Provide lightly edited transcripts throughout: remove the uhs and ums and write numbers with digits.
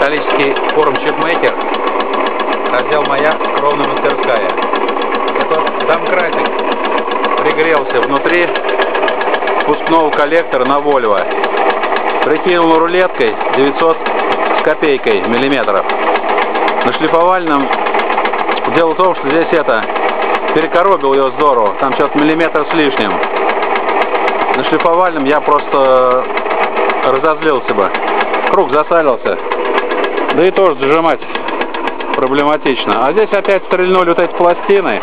металлический форум Чипмейкер, раздел «Моя кровно-мастерская». Это домкратик пригрелся внутри впускного коллектора на Volvo. Прикинул рулеткой 900 с копейкой миллиметров. На шлифовальном дело в том, что здесь перекоробил ее здорово. Там что-то миллиметр с лишним. На шлифовальном я просто разозлился бы. Круг засалился. Да и тоже зажимать проблематично. А здесь опять стрельнули вот эти пластины.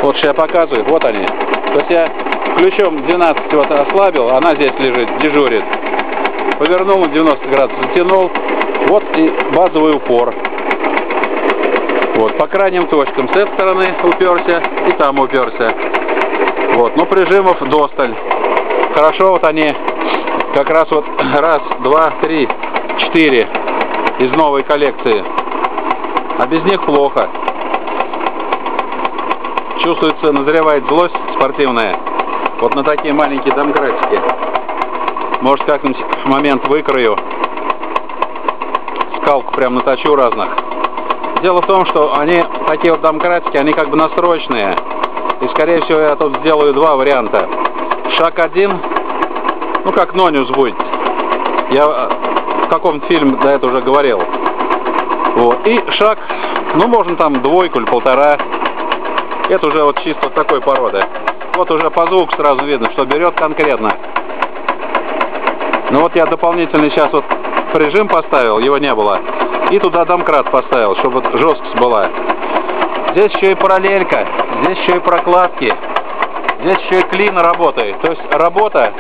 Вот что я показываю. Вот они. То есть я ключом 12 вот ослабил, она здесь лежит, дежурит. Повернул на 90 градусов, затянул. Вот и базовый упор. Вот, по крайним точкам. С этой стороны уперся и там уперся. Вот, ну прижимов досталь. Хорошо, вот они как раз вот раз, два, три, 4 из новой коллекции. А без них плохо. Чувствуется, назревает злость спортивная. Вот на такие маленькие домкратики. Может, как-нибудь в момент выкрою. Скалку прям наточу разных. Дело в том, что они, такие вот домкратики, они как бы настроечные. И, скорее всего, я тут сделаю два варианта. Шаг 1, ну, как Нониус будет. Я в каком-то фильме до этого уже говорил. Вот. И шаг, ну, можно там двойку или полтора. Это уже вот чисто такой породы. Вот уже по звуку сразу видно, что берет конкретно. Ну вот я дополнительно сейчас вот прижим поставил, его не было. И туда домкрат поставил, чтобы вот жесткость была. Здесь еще и параллелька, здесь еще и прокладки. Здесь еще и клин работает. То есть работа,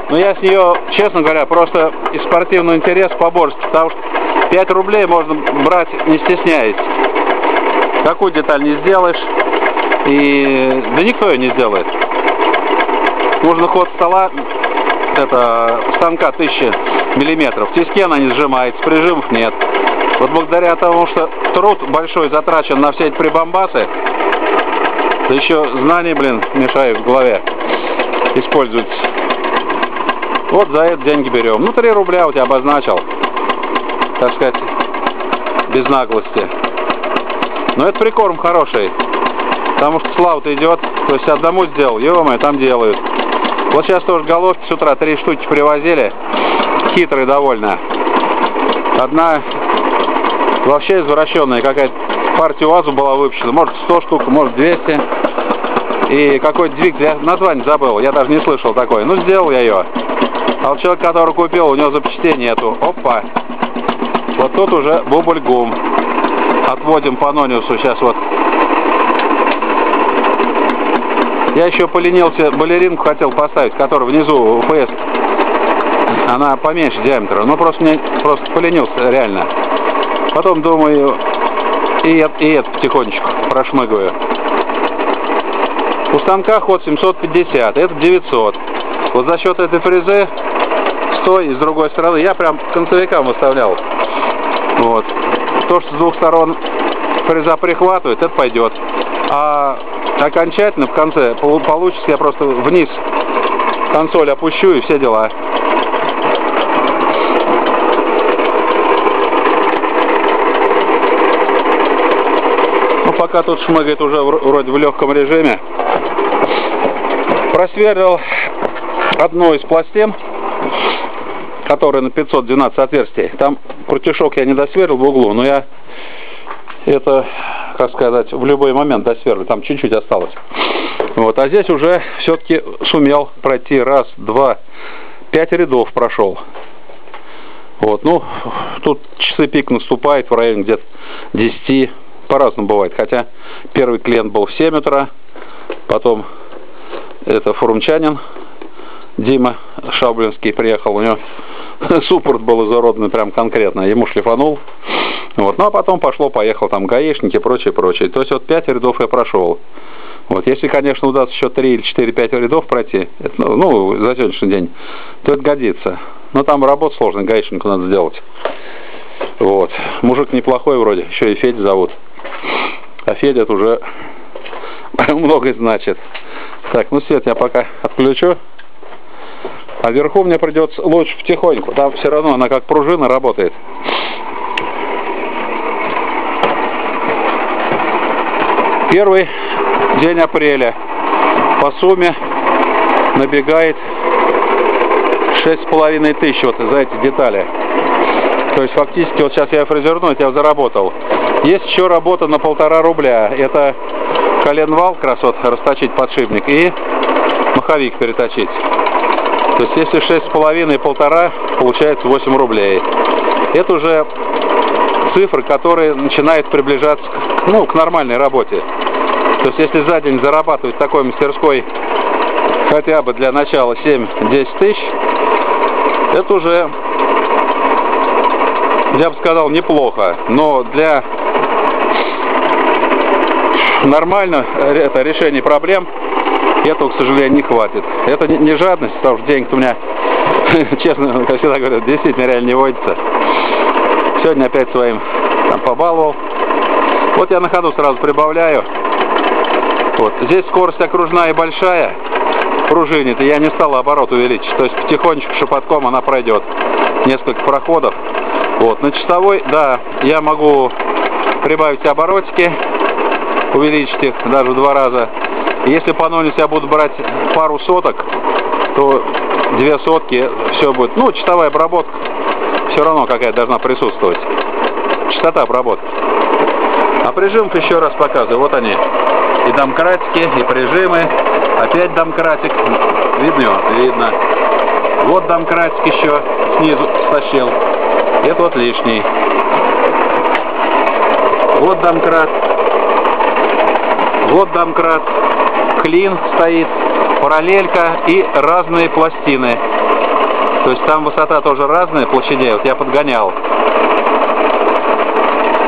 но я с нее, честно говоря, просто из спортивного интереса поборствую. Потому что 5 рублей можно брать, не стесняясь. Такую деталь не сделаешь. И да никто ее не сделает. Нужно ход стола, станка 1000 миллиметров. В тиске она не сжимается, прижимов нет. Вот благодаря тому, что труд большой затрачен на все эти прибамбасы, да еще знания, мешают в голове использовать. Вот за это деньги берем. Ну, 3 рубля у тебя обозначил, так сказать, без наглости. Но это прикорм хороший. Потому что слава-то идет, то есть одному сделал, ё-моё, там делают. Вот сейчас тоже головки с утра 3 штуки привозили, хитрые довольно. Одна вообще извращенная, какая-то партия УАЗу была выпущена, может 100 штук, может 200. И какой-то двигатель, я название забыл, я даже не слышал такое. Ну, сделал я ее. А вот человек, который купил, у него запчастей нету. Опа! Вот тут уже бубль-гум. Отводим по Нониусу сейчас вот. Я еще поленился, балеринку хотел поставить, которая внизу УФС. Она поменьше диаметра. Ну просто поленился реально. Потом думаю, и это потихонечку прошмыгаю. У станка ход 750, это 900. Вот за счет этой фрезы с той и с другой стороны я прям концевикам выставлял. Вот. То, что с двух сторон фреза прихватывает, это пойдет. А окончательно в конце получится, я просто вниз консоль опущу и все дела. Ну, пока тут шмыгает уже вроде в легком режиме. Просверлил одну из пластин, которая на 512 отверстий. Там крутишок я не досверлил в углу, но я это, как сказать, в любой момент досверлю. Там чуть-чуть осталось. Вот, а здесь уже все-таки сумел пройти раз, два, 5 рядов прошел. Вот, ну, тут часы пик наступает в районе где-то 10, по-разному бывает. Хотя первый клиент был в 7 утра, потом это форумчанин Дима Шаблинский приехал, у него суппорт был изуродный прям конкретно, ему шлифанул. Вот, ну а потом пошло-поехал, там гаишники, прочее. То есть вот 5 рядов я прошел. Вот, если, конечно, удастся еще 3 или 4-5 рядов пройти, это, ну, за сегодняшний день, то это годится. Но там работа сложная, гаишнику надо сделать. Вот, мужик неплохой вроде, еще и Федя зовут. А Федя это уже многое значит. Так, ну свет я пока отключу. А вверху мне придется лучше потихоньку. Там все равно она как пружина работает. Первый день апреля. По сумме набегает 6500 вот за эти детали. То есть фактически вот сейчас я фрезерну, я заработал. Есть еще работа на 1,5 рубля. Это коленвал как раз вот расточить подшипник и маховик переточить. То есть если 6,5 и 1,5, получается 8 рублей. Это уже цифры, которые начинают приближаться к нормальной работе. То есть если за день зарабатывать в такой мастерской хотя бы для начала 7-10 тысяч, это уже, я бы сказал, неплохо. Но для нормального решения проблем этого, к сожалению, не хватит. Это не жадность, потому что денег у меня, честно, как всегда говорю, действительно реально не водится. Сегодня опять своим там побаловал. Вот я на ходу сразу прибавляю. Вот. Здесь скорость окружная и большая, пружинит, и я не стал оборот увеличить. То есть потихонечку шепотком она пройдет несколько проходов. Вот. На часовой, да, я могу прибавить оборотики, увеличить их даже в 2 раза. Если по ноль я буду брать пару соток, то 2 сотки все будет. Ну, часовая обработка все равно какая-то должна присутствовать. Частота обработки. А прижимка еще раз показываю. Вот они. И домкратики, и прижимы. Опять домкратик. Видно? Видно. Вот домкратик еще снизу стащил. Это вот лишний. Вот домкрат. Вот домкрат. Клин стоит. Параллелька и разные пластины. То есть там высота тоже разная, площадей. Вот я подгонял.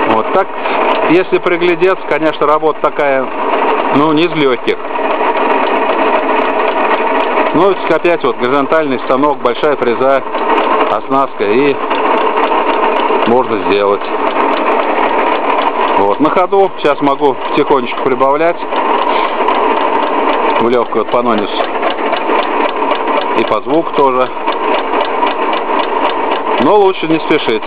Вот так, если приглядеться, конечно, работа такая, ну, не из легких. Ну, опять вот горизонтальный станок, большая фреза, оснастка, и можно сделать. Вот, на ходу сейчас могу потихонечку прибавлять в легкую вот по нонису. И по звуку тоже. Но лучше не спешить.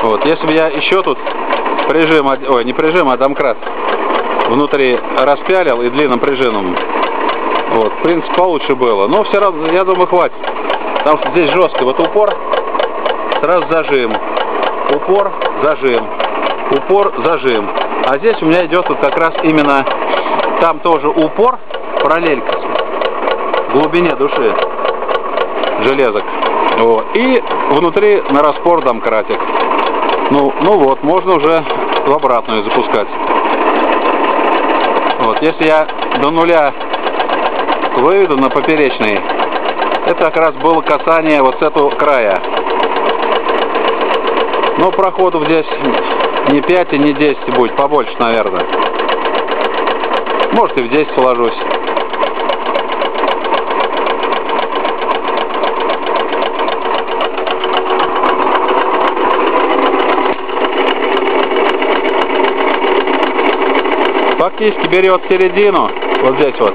Вот, если бы я еще тут прижим, ой, не прижим, а домкрат внутри распялил и длинным прижимом, вот, в принципе, получше было. Но все равно, я думаю, хватит. Потому что здесь жестко. Вот упор, сразу зажим. Упор, зажим. Упор, зажим. А здесь у меня идет вот как раз именно, там тоже упор, параллелька в глубине души железок. Вот. И внутри на распор домкратик. Ну вот, можно уже в обратную запускать. Вот, если я до нуля выведу на поперечный, это как раз было касание вот с этого края. Но проходов здесь не 5 и не 10 будет, побольше, наверное. Может, и в 10 сложусь. Фактически берет середину, вот здесь вот,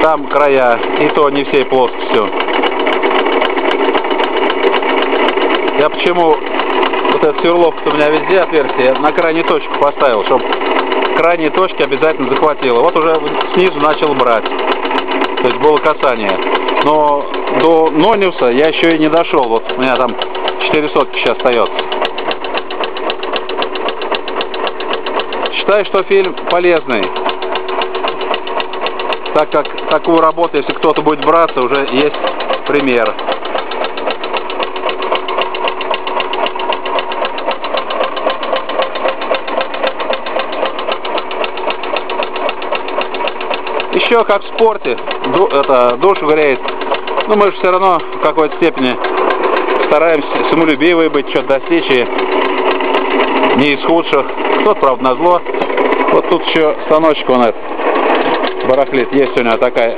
там края, и то не всей плоскостью. Я почему вот этот сверловка у меня везде отверстие, я на крайней точку поставил, чтобы крайние точки обязательно захватило. Вот уже снизу начал брать, то есть было касание. Но до нониуса я еще и не дошел, вот у меня там 4 сотки сейчас остается. Считаю, что фильм полезный, так как такую работу, если кто-то будет браться, уже есть пример. Еще как в спорте, душу греет. Но мы же все равно в какой-то степени стараемся самолюбивые быть, что-то достичь, и не из худших. Кто-то, правда, назло. Вот тут еще станочек он этот барахлит. Есть у него такая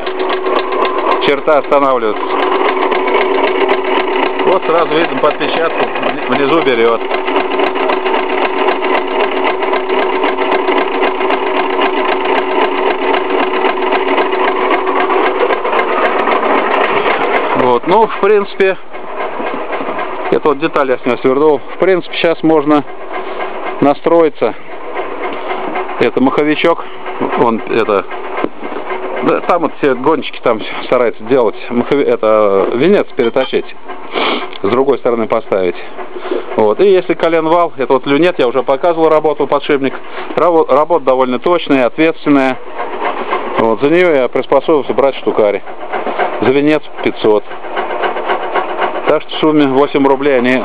черта останавливаться. Вот сразу видно по отпечатку, внизу берет. Вот, ну, в принципе, эту вот деталь я с него свернул. В принципе, сейчас можно настроиться. Это маховичок, он это, да, там вот все гонщики там стараются делать, это венец перетащить, с другой стороны поставить. Вот. И если коленвал, это вот люнет, я уже показывал работу, подшипник. Работа довольно точная, ответственная. Вот. За нее я приспособился брать штукарь. За венец 500. Так что в сумме 8 рублей они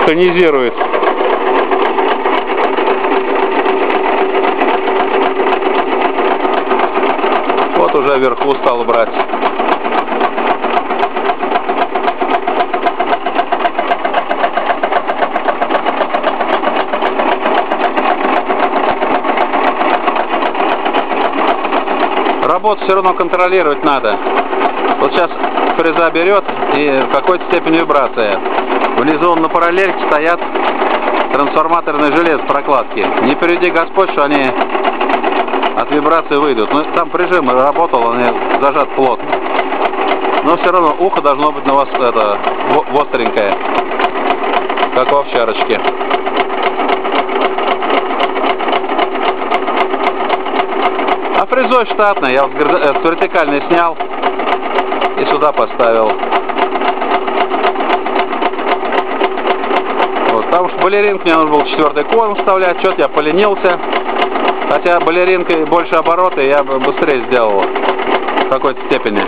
тонизируют. Вот уже вверху стал брать. Работу все равно контролировать надо. Вот сейчас фреза берет и в какой-то степени вибрация. Внизу на параллельке стоят трансформаторные железо прокладки. Не приведи Господь, что они от вибрации выйдут. Но там прижим работал, он зажат плотно. Но все равно ухо должно быть на вас это остренькое, как в овчарочке. А фрезой штатной, я с вертикальной снял и сюда поставил. Вот, там уж балеринка, мне нужно было 4-й кон вставлять, что-то я поленился. Хотя балеринкой больше обороты, я бы быстрее сделал в какой-то степени.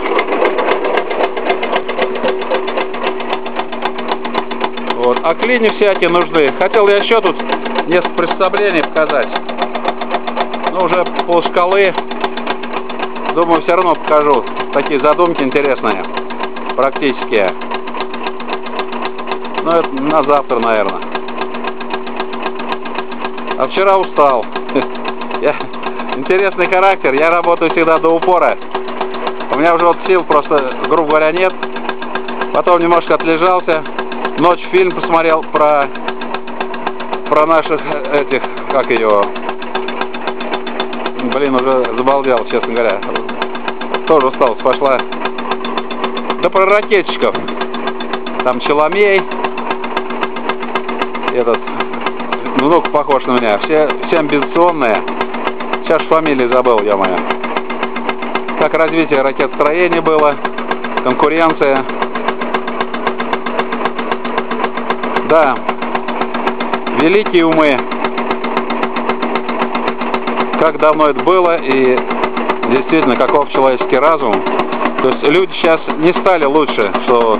Вот. А клини всякие нужны. Хотел я еще тут несколько приспособлений показать. Но уже полшкалы. Думаю, все равно покажу. Такие задумки интересные. Практические. Ну, это на завтра, наверное. А вчера устал. Интересный характер. Я работаю всегда до упора. У меня уже вот сил просто, грубо говоря, нет. Потом немножко отлежался. Ночь фильм посмотрел про наших этих, как ее... Блин, уже забалдел, честно говоря. Тоже усталость пошла. Да про ракетчиков. Там Челомей. Этот внук похож на меня. Все амбиционные. Сейчас фамилии забыл, ё-моё. Как развитие ракетостроения было. Конкуренция. Да. Великие умы. Как давно это было и действительно каков человеческий разум. То есть люди сейчас не стали лучше, что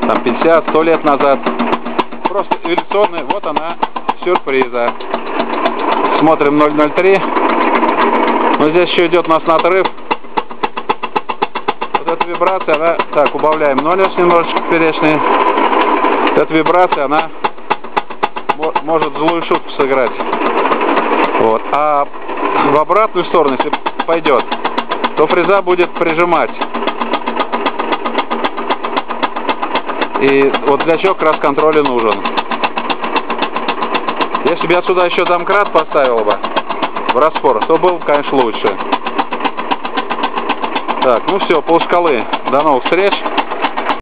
там 50-100 лет назад. Просто эволюционная, вот она, сюрприза. Смотрим 003. Но здесь еще идет у нас надрыв. Вот эта вибрация, она... Так, убавляем нолес немножечко поперечный. Эта вибрация, она может злую шутку сыграть. Вот. А в обратную сторону, если пойдет, то фреза будет прижимать. И вот для чего как раз контроль нужен. Если бы я сюда еще домкрат поставил бы в распор, то было бы, конечно, лучше. Так, ну все, полшкалы. До новых встреч.